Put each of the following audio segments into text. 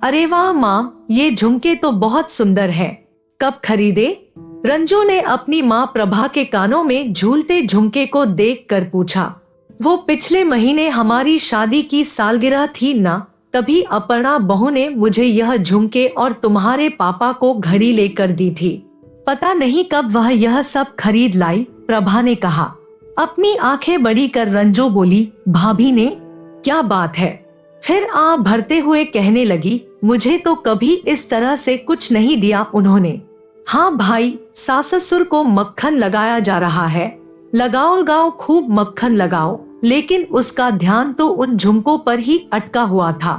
अरे वाह माँ, ये झुमके तो बहुत सुंदर है। कब खरीदे? रंजू ने अपनी माँ प्रभा के कानों में झूलते झुमके को देखकर पूछा। वो पिछले महीने हमारी शादी की सालगिरह थी ना, तभी अपर्णा बहू ने मुझे यह झुमके और तुम्हारे पापा को घड़ी लेकर दी थी। पता नहीं कब वह यह सब खरीद लाई, प्रभा ने कहा। अपनी आंखें बड़ी कर रंजू बोली, भाभी ने? क्या बात है? फिर आंख भरते हुए कहने लगी, मुझे तो कभी इस तरह से कुछ नहीं दिया उन्होंने। हाँ भाई, सास ससुर को मक्खन लगाया जा रहा है। लगाओ लगाओ, खूब मक्खन लगाओ। लेकिन उसका ध्यान तो उन झुमकों पर ही अटका हुआ था।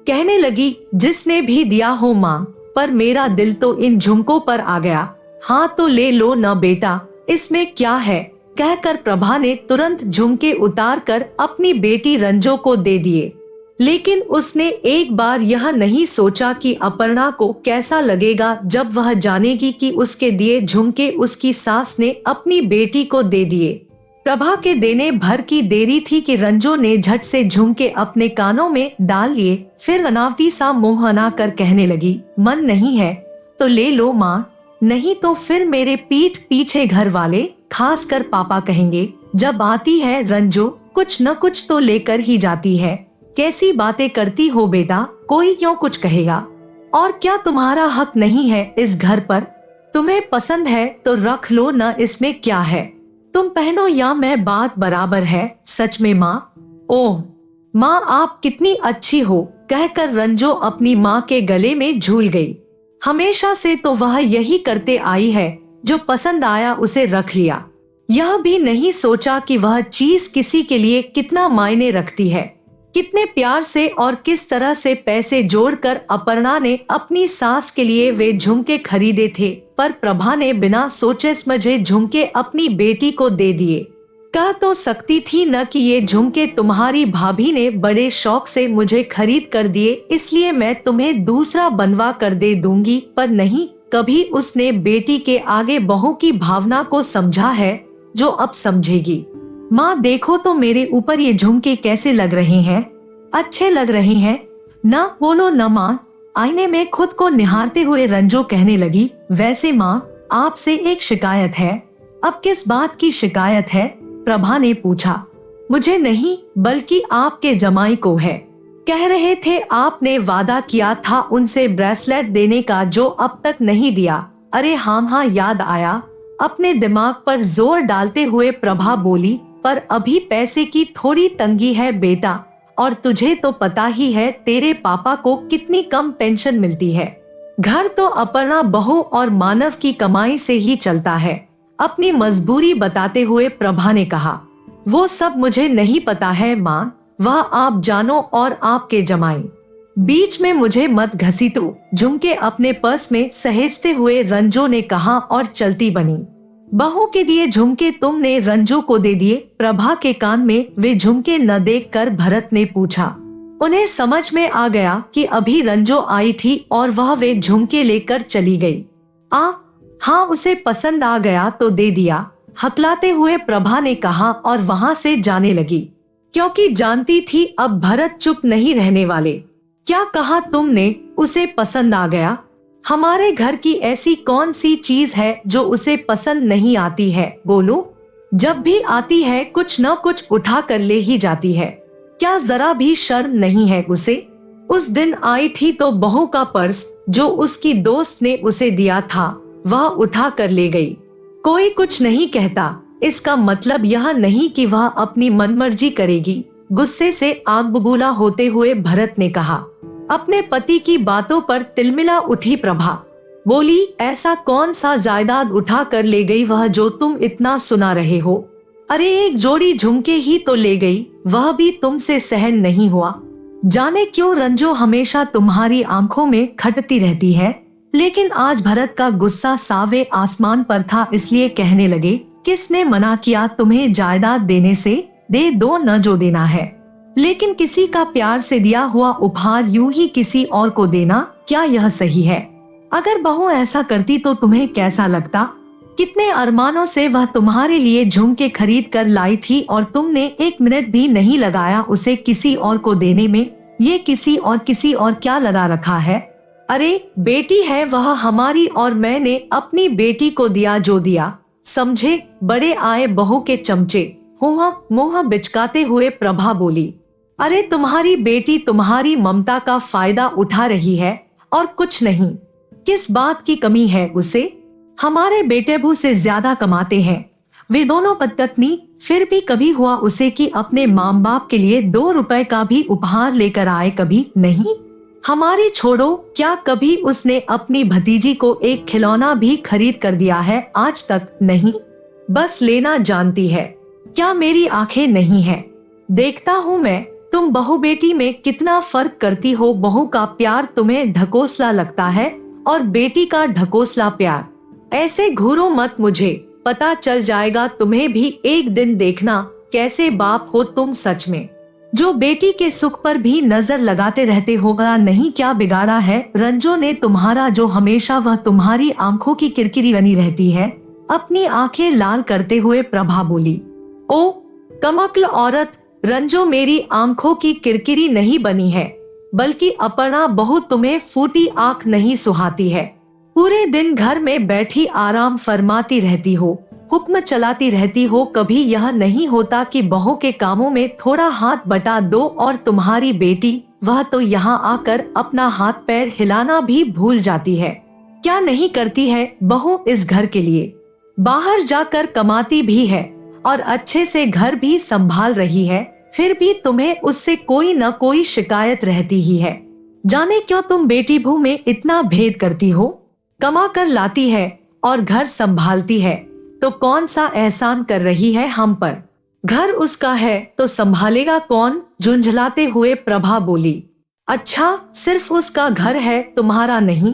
कहने लगी, जिसने भी दिया हो माँ, पर मेरा दिल तो इन झुमकों पर आ गया। हाँ तो ले लो न बेटा, इसमें क्या है? कहकर प्रभा ने तुरंत झुमके उतार कर अपनी बेटी रंजो को दे दिए। लेकिन उसने एक बार यह नहीं सोचा कि अपर्णा को कैसा लगेगा जब वह जानेगी कि उसके दिए झुमके उसकी सास ने अपनी बेटी को दे दिए। प्रभा के देने भर की देरी थी कि रंजो ने झट से झुमके अपने कानों में डाल लिए। फिर अनावती सा मुंह बना कर कहने लगी, मन नहीं है तो ले लो माँ, नहीं तो फिर मेरे पीठ पीछे घर वाले, खास कर पापा कहेंगे, जब आती है रंजो कुछ न कुछ तो लेकर ही जाती है। कैसी बातें करती हो बेटा, कोई क्यों कुछ कहेगा? और क्या तुम्हारा हक नहीं है इस घर पर? तुम्हें पसंद है तो रख लो न, इसमें क्या है? तुम पहनो या मैं, बात बराबर है। सच में माँ? ओह माँ, आप कितनी अच्छी हो, कहकर रंजो अपनी माँ के गले में झूल गई। हमेशा से तो वह यही करते आई है, जो पसंद आया उसे रख लिया। यह भी नहीं सोचा कि वह चीज किसी के लिए कितना मायने रखती है। कितने प्यार से और किस तरह से पैसे जोड़कर अपर्णा ने अपनी सास के लिए वे झुमके खरीदे थे, पर प्रभा ने बिना सोचे समझे झुमके अपनी बेटी को दे दिए। कह तो सकती थी न कि ये झुमके तुम्हारी भाभी ने बड़े शौक से मुझे खरीद कर दिए, इसलिए मैं तुम्हें दूसरा बनवा कर दे दूंगी, पर नहीं, कभी उसने बेटी के आगे बहू की भावना को समझा है जो अब समझेगी। माँ देखो तो मेरे ऊपर ये झुमके कैसे लग रहे हैं? अच्छे लग रहे हैं ना? बोलो न माँ, आईने में खुद को निहारते हुए रंजो कहने लगी। वैसे माँ, आपसे एक शिकायत है। अब किस बात की शिकायत है? प्रभा ने पूछा। मुझे नहीं, बल्कि आपके जमाई को है। कह रहे थे आपने वादा किया था उनसे ब्रेसलेट देने का, जो अब तक नहीं दिया। अरे हाँ हाँ, याद आया। अपने दिमाग पर जोर डालते हुए प्रभा बोली, पर अभी पैसे की थोड़ी तंगी है बेटा, और तुझे तो पता ही है तेरे पापा को कितनी कम पेंशन मिलती है। घर तो अपर्णा बहू और मानव की कमाई से ही चलता है। अपनी मजबूरी बताते हुए प्रभा ने कहा। वो सब मुझे नहीं पता है माँ, वह आप जानो और आपके जमाई। बीच में मुझे मत घसीटो, झुमके अपने पर्स में सहेजते हुए रंजो ने कहा और चलती बनी। बहू के दिए झुमके तुमने रंजो को दे दिए? प्रभा के कान में वे झुमके न देखकर भरत ने पूछा। उन्हें समझ में आ गया कि अभी रंजो आई थी और वह वे झुमके लेकर चली गई। हाँ, उसे पसंद आ गया तो दे दिया, हकलाते हुए प्रभा ने कहा और वहां से जाने लगी, क्योंकि जानती थी अब भरत चुप नहीं रहने वाले। क्या कहा तुमने? उसे पसंद आ गया? हमारे घर की ऐसी कौन सी चीज है जो उसे पसंद नहीं आती है? बोलो, जब भी आती है कुछ न कुछ उठा कर ले ही जाती है। क्या जरा भी शर्म नहीं है उसे? उस दिन आई थी तो बहू का पर्स जो उसकी दोस्त ने उसे दिया था वह उठा कर ले गई। कोई कुछ नहीं कहता, इसका मतलब यह नहीं कि वह अपनी मनमर्जी करेगी। गुस्से से आग बबूला होते हुए भरत ने कहा। अपने पति की बातों पर तिलमिला उठी प्रभा। बोली, ऐसा कौन सा जायदाद उठा कर ले गई वह जो तुम इतना सुना रहे हो? अरे एक जोड़ी झुमके ही तो ले गई, वह भी तुमसे सहन नहीं हुआ। जाने क्यों रंजो हमेशा तुम्हारी आंखों में खटती रहती है। लेकिन आज भरत का गुस्सा सावे आसमान पर था, इसलिए कहने लगे, किसने मना किया तुम्हें जायदाद देने से? दे दो न जो देना है, लेकिन किसी का प्यार से दिया हुआ उपहार यूं ही किसी और को देना, क्या यह सही है? अगर बहू ऐसा करती तो तुम्हें कैसा लगता? कितने अरमानों से वह तुम्हारे लिए झुमके खरीद कर लाई थी और तुमने एक मिनट भी नहीं लगाया उसे किसी और को देने में। ये किसी और क्या लगा रखा है? अरे बेटी है वह हमारी, और मैंने अपनी बेटी को दिया जो दिया, समझे? बड़े आए बहू के चमचे, मुंह बिचकाते हुए प्रभा बोली। अरे तुम्हारी बेटी तुम्हारी ममता का फायदा उठा रही है और कुछ नहीं। किस बात की कमी है उसे? हमारे बेटेबू से ज्यादा कमाते हैं वे दोनों पत्नी। फिर भी कभी हुआ उसे कि अपने माँ बाप के लिए 2 रुपए का भी उपहार लेकर आए? कभी नहीं। हमारी छोड़ो, क्या कभी उसने अपनी भतीजी को एक खिलौना भी खरीद कर दिया है? आज तक नहीं। बस लेना जानती है। क्या मेरी आंखें नहीं है? देखता हूँ मैं तुम बहू बेटी में कितना फर्क करती हो। बहू का प्यार तुम्हें ढकोसला लगता है और बेटी का ढकोसला प्यार। ऐसे घूरो मत, मुझे पता चल जाएगा तुम्हें भी एक दिन। देखना कैसे बाप हो तुम सच में, जो बेटी के सुख पर भी नजर लगाते रहते हो। नहीं क्या बिगाड़ा है रंजो ने तुम्हारा, जो हमेशा वह तुम्हारी आंखों की किरकिरी बनी रहती है? अपनी आंखें लाल करते हुए प्रभा बोली। ओ कमक्ल औरत, रंजो मेरी आंखों की किरकिरी नहीं बनी है, बल्कि अपर्णा बहू तुम्हें फूटी आंख नहीं सुहाती है। पूरे दिन घर में बैठी आराम फरमाती रहती हो, हुक्म चलाती रहती हो। कभी यह नहीं होता कि बहू के कामों में थोड़ा हाथ बटा दो। और तुम्हारी बेटी, वह तो यहाँ आकर अपना हाथ पैर हिलाना भी भूल जाती है। क्या नहीं करती है बहू इस घर के लिए? बाहर जाकर कमाती भी है और अच्छे से घर भी संभाल रही है, फिर भी तुम्हें उससे कोई न कोई शिकायत रहती ही है। जाने क्यों तुम बेटी बहू में इतना भेद करती हो? कमा कर लाती है और घर संभालती है, तो कौन सा एहसान कर रही है हम पर? घर उसका है तो संभालेगा कौन? झुंझलाते हुए प्रभा बोली। अच्छा, सिर्फ उसका घर है, तुम्हारा नहीं?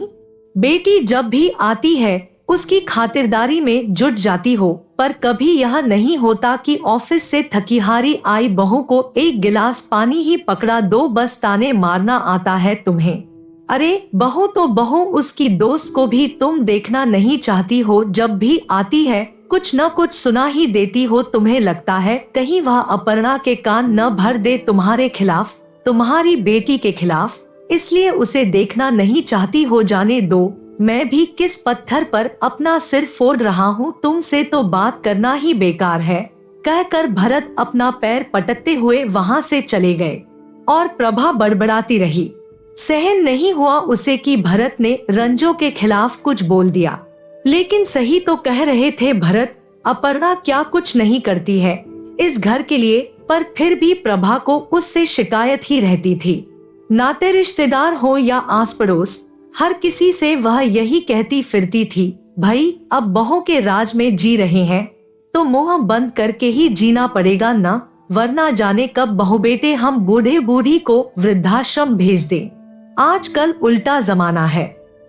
बेटी जब भी आती है उसकी खातिरदारी में जुट जाती हो, पर कभी यह नहीं होता कि ऑफिस से थकी हारी आई बहू को एक गिलास पानी ही पकड़ा दो, बस ताने मारना आता है तुम्हें। अरे बहू तो बहू, उसकी दोस्त को भी तुम देखना नहीं चाहती हो। जब भी आती है कुछ न कुछ सुना ही देती हो। तुम्हें लगता है कहीं वह अपर्णा के कान न भर दे तुम्हारे खिलाफ, तुम्हारी बेटी के खिलाफ, इसलिए उसे देखना नहीं चाहती हो। जाने दो, मैं भी किस पत्थर पर अपना सिर फोड़ रहा हूँ, तुमसे तो बात करना ही बेकार है। कहकर भरत अपना पैर पटकते हुए वहाँ से चले गए और प्रभा बड़बड़ाती रही। सहन नहीं हुआ उसे कि भरत ने रंजो के खिलाफ कुछ बोल दिया, लेकिन सही तो कह रहे थे भरत। अपर्णा क्या कुछ नहीं करती है इस घर के लिए, पर फिर भी प्रभा को उससे शिकायत ही रहती थी। नाते रिश्तेदार हो या आस पड़ोस, हर किसी से वह यही कहती फिरती थी, भाई अब बहू के राज में जी रहे हैं तो मुंह बंद करके ही जीना पड़ेगा ना, वरना जाने कब बहू बेटे हम बूढ़े बूढ़ी को वृद्धाश्रम भेज दें। आजकल उल्टा जमाना है,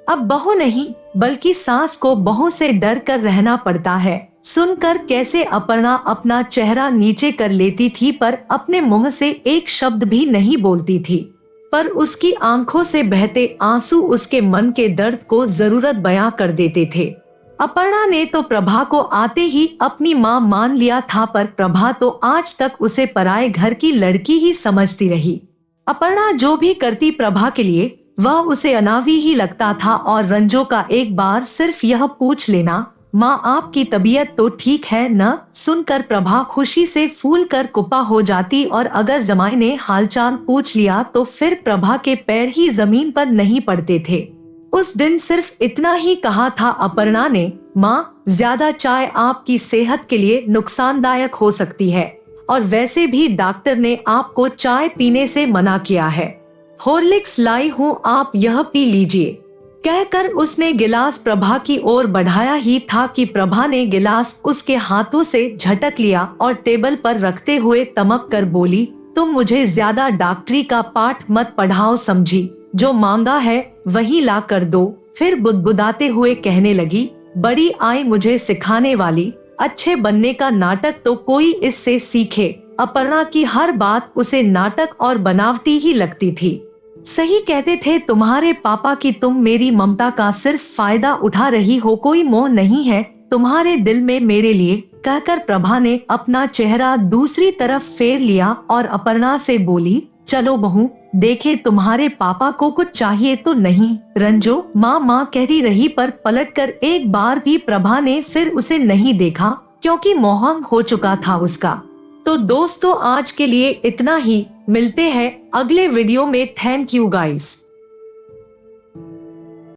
अब बहू नहीं बल्कि सास को बहू से डर कर रहना पड़ता है। सुनकर कैसे अपर्णा अपना चेहरा नीचे कर लेती थी, पर अपने मुंह से एक शब्द भी नहीं बोलती थी। पर उसकी आंखों से बहते आंसू उसके मन के दर्द को जरूरत बयां कर देते थे। अपर्णा ने तो प्रभा को आते ही अपनी माँ मान लिया था, पर प्रभा तो आज तक उसे पराए घर की लड़की ही समझती रही। अपर्णा जो भी करती प्रभा के लिए वह उसे अनावी ही लगता था। और रंजो का एक बार सिर्फ यह पूछ लेना, माँ आपकी तबीयत तो ठीक है न, सुनकर प्रभा खुशी से फूल कर कुपा हो जाती। और अगर जमाई ने हालचाल पूछ लिया तो फिर प्रभा के पैर ही जमीन पर नहीं पड़ते थे। उस दिन सिर्फ इतना ही कहा था अपर्णा ने, माँ ज्यादा चाय आपकी सेहत के लिए नुकसानदायक हो सकती है, और वैसे भी डॉक्टर ने आपको चाय पीने से मना किया है। हॉर्लिक्स लाई हूँ, आप यह पी लीजिए। कहकर उसने गिलास प्रभा की ओर बढ़ाया ही था कि प्रभा ने गिलास उसके हाथों से झटक लिया और टेबल पर रखते हुए तमक कर बोली, तुम मुझे ज्यादा डॉक्टरी का पाठ मत पढ़ाओ समझी, जो मांगा है वही ला कर दो। फिर बुदबुदाते हुए कहने लगी, बड़ी आई मुझे सिखाने वाली, अच्छे बनने का नाटक तो कोई इससे सीखे। अपर्णा की हर बात उसे नाटक और बनावटी ही लगती थी। सही कहते थे तुम्हारे पापा कि तुम मेरी ममता का सिर्फ फायदा उठा रही हो, कोई मोह नहीं है तुम्हारे दिल में मेरे लिए। कहकर प्रभा ने अपना चेहरा दूसरी तरफ फेर लिया और अपर्णा से बोली, चलो बहू देखे तुम्हारे पापा को कुछ चाहिए तो नहीं। रंजो माँ कहती रही, पर पलटकर एक बार भी प्रभा ने फिर उसे नहीं देखा, क्योंकि मोहंग हो चुका था उसका। तो दोस्तों आज के लिए इतना ही, मिलते हैं अगले वीडियो में। Thank you guys.